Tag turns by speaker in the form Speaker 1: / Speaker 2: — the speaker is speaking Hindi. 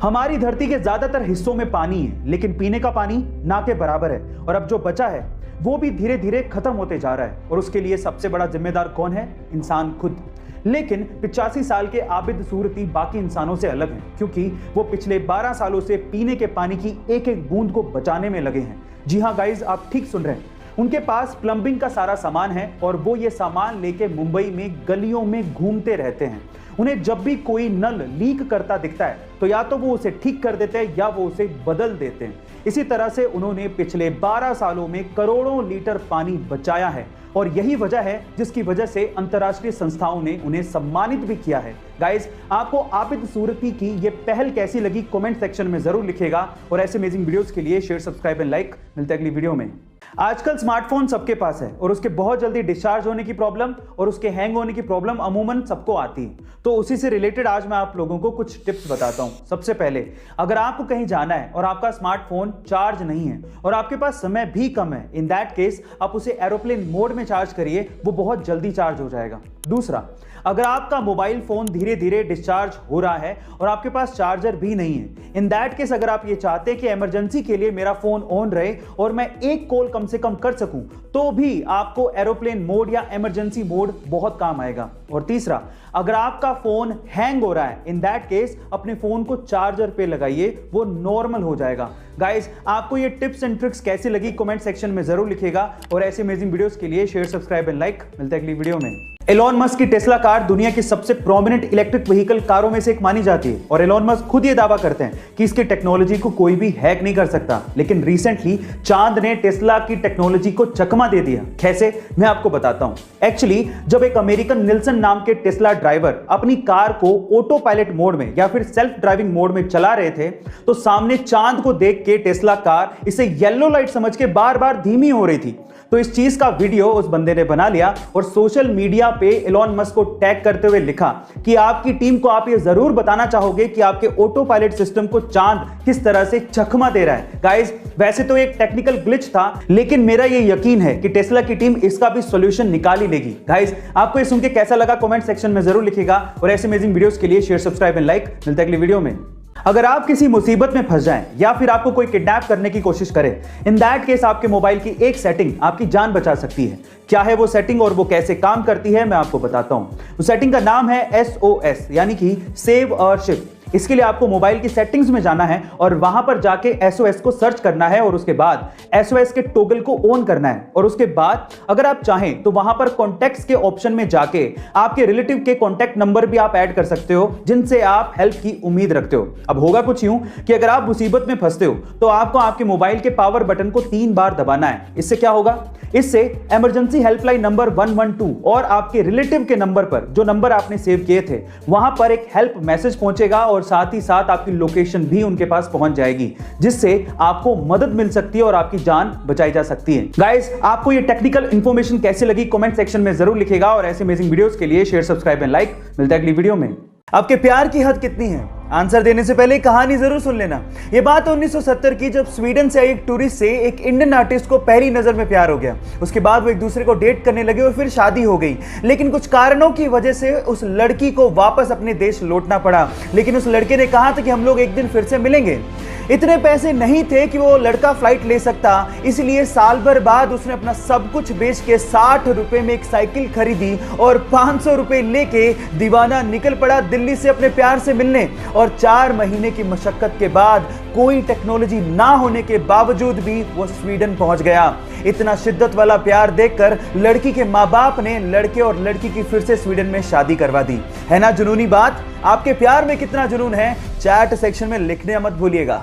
Speaker 1: हमारी धरती के ज्यादातर हिस्सों में पानी है, लेकिन पीने का पानी ना के बराबर है और अब जो बचा है वो भी धीरे धीरे खत्म होते जा रहा है और उसके लिए सबसे बड़ा जिम्मेदार कौन है? इंसान खुद। लेकिन 85 साल के आबिद सूरती बाकी इंसानों से अलग हैं, क्योंकि वो पिछले 12 सालों से पीने के पानी की एक एक बूंद को बचाने में लगे हैं। जी हाँ गाइज, आप ठीक सुन रहे हैं, उनके पास प्लम्बिंग का सारा सामान है और वो ये सामान लेके मुंबई में गलियों में घूमते रहते हैं। उन्हें जब भी कोई नल लीक करता दिखता है तो या तो वो उसे ठीक कर देते हैं या वो उसे बदल देते हैं। इसी तरह से उन्होंने पिछले 12 सालों में करोड़ों लीटर पानी बचाया है और यही वजह है जिसकी वजह से अंतर्राष्ट्रीय संस्थाओं ने उन्हें सम्मानित भी किया है। गाइस, आपको आबिद सूरती की ये पहल कैसी लगी कमेंट सेक्शन में जरूर लिखिएगा और ऐसे अमेजिंग वीडियोस के लिए शेयर, सब्सक्राइब एंड लाइक। मिलते हैं अगली वीडियो में। आजकल स्मार्टफोन सबके पास है और उसके बहुत जल्दी डिस्चार्ज होने की प्रॉब्लम और उसके हैंग होने की प्रॉब्लम अमूमन सबको आती है। तो उसी से रिलेटेड आज मैं आप लोगों को कुछ टिप्स बताता हूं। सबसे पहले, अगर आपको कहीं जाना है और आपका स्मार्टफोन चार्ज नहीं है और आपके पास समय भी कम है, इन दैट केस आप उसे एरोप्लेन मोड में चार्ज करिए, वो बहुत जल्दी चार्ज हो जाएगा। दूसरा, अगर आपका मोबाइल फोन धीरे धीरे डिस्चार्ज हो रहा है और आपके पास चार्जर भी नहीं है, इन दैट केस अगर आप ये चाहते हैं कि इमरजेंसी के लिए मेरा फोन ऑन रहे और मैं एक कॉल कम से कम कर सकूं, तो भी आपको एरोप्लेन मोड या इमरजेंसी मोड बहुत काम आएगा। और तीसरा, अगर आपका फोन हैंग हो रहा है, इन दैट केस अपने फोन को चार्जर पे लगाइए, वो नॉर्मल हो जाएगा। गाइस, आपको ये टिप्स एंड ट्रिक्स कैसी लगी कमेंट सेक्शन में जरूर लिखिएगा और ऐसे अमेजिंग वीडियोस के लिए शेयर, सब्सक्राइब एंड लाइक। मिलते हैं अगली वीडियो में। एलोन मस्क की टेस्ला कार दुनिया की सबसे प्रोमिनेंट इलेक्ट्रिक व्हीकल कारों में से एक मानी जाती है और एलोन मस्क खुद ये दावा करते हैं कि इसकी टेक्नोलॉजी को कोई भी हैक नहीं कर सकता। लेकिन रिसेंटली चांद ने टेस्ला की टेक्नोलॉजी को चकमा दे दिया। कैसे, मैं आपको बताता हूं। एक्चुअली जब एक अमेरिकन निल्सन नाम के टेस्ला ड्राइवर अपनी कार को ऑटो पायलट मोड में या फिर सेल्फ ड्राइविंग मोड में चला रहे थे, तो सामने चांद को देख के टेस्ला कार इसे येलो लाइट समझ के बार बार धीमी हो रही थी। तो इस चीज का वीडियो उस बंदे ने बना लिया और सोशल मीडिया पे एलोन मस्क को टैग करते हुए लिखा कि आपकी टीम को आप ये जरूर बताना चाहोगे कि आपके ऑटो पायलट सिस्टम को चांद किस तरह से चकमा दे रहा है। गाइस, वैसे तो एक टेक्निकल ग्लिच था, लेकिन मेरा ये यकीन है कि टेस्ला की टीम इसका भी सॉल्यूशन निकाल ही लेगी। गाइस, आपको ये सुन के कैसा लगा कमेंट सेक्शन में जरूर लिखिएगा और ऐसे अमेजिंग वीडियोस के लिए शेयर, सब्सक्राइब एंड लाइक। मिलते हैं अगली वीडियो में। अगर आप किसी मुसीबत में फंस जाएं या फिर आपको कोई किडनैप करने की कोशिश करे, इन दैट केस आपके मोबाइल की एक सेटिंग आपकी जान बचा सकती है। क्या है वो सेटिंग और वो कैसे काम करती है, मैं आपको बताता हूं। उस सेटिंग का नाम है SOS, यानी कि सेव अ शिप। इसके लिए आपको मोबाइल की सेटिंग्स में जाना है और वहां पर जाके SOS को सर्च करना है और उसके बाद SOS के टॉगल को ऑन करना है। और उसके बाद अगर आप चाहें तो वहां पर कॉन्टैक्ट्स के ऑप्शन में जाके आपके रिलेटिव के कॉन्टैक्ट नंबर भी आप ऐड कर सकते हो जिनसे आप हेल्प की उम्मीद रखते हो। अब होगा कुछ यूं कि अगर आप मुसीबत में फंसते हो तो आपको आपके मोबाइल के पावर बटन को 3 बार दबाना है। इससे क्या होगा? इससे इमरजेंसी हेल्पलाइन नंबर 112 और आपके रिलेटिव के नंबर पर, जो नंबर आपने सेव किए थे, वहां पर एक हेल्प मैसेज पहुंचेगा और साथ ही साथ आपकी लोकेशन भी उनके पास पहुंच जाएगी, जिससे आपको मदद मिल सकती है और आपकी जान बचाई जा सकती है। गाइस, आपको ये टेक्निकल इंफॉर्मेशन कैसी लगी कमेंट सेक्शन में जरूर लिखिएगा और ऐसे अमेजिंग वीडियोस के लिए शेयर, सब्सक्राइब एंड लाइक। मिलता है अगली वीडियो में। आपके प्यार की हद कितनी है? आंसर देने से पहले कहानी जरूर सुन लेना। यह बात 1970 की, जब स्वीडन से आई एक टूरिस्ट से एक इंडियन आर्टिस्ट को पहली नजर में प्यार हो गया। उसके बाद वो एक दूसरे को डेट करने लगे और फिर शादी हो गई। लेकिन कुछ कारणों की वजह से उस लड़की को वापस अपने देश लौटना पड़ा। लेकिन उस लड़के ने कहा था कि हम लोग एक दिन फिर से मिलेंगे। इतने पैसे नहीं थे कि वो लड़का फ्लाइट ले सकता, इसलिए साल भर बाद उसने अपना सब कुछ बेच के 60 रुपए में एक साइकिल खरीदी और 500 रुपए लेके दीवाना निकल पड़ा दिल्ली से अपने प्यार से मिलने। और 4 महीने की मशक्कत के बाद, कोई टेक्नोलॉजी ना होने के बावजूद भी वो स्वीडन पहुंच गया। इतना शिद्दत वाला प्यार देखकर लड़की के माँ बाप ने लड़के और लड़की की फिर से स्वीडन में शादी करवा दी। है ना जुनूनी बात? आपके प्यार में कितना जुनून है, चैट सेक्शन में लिखने मत भूलिएगा।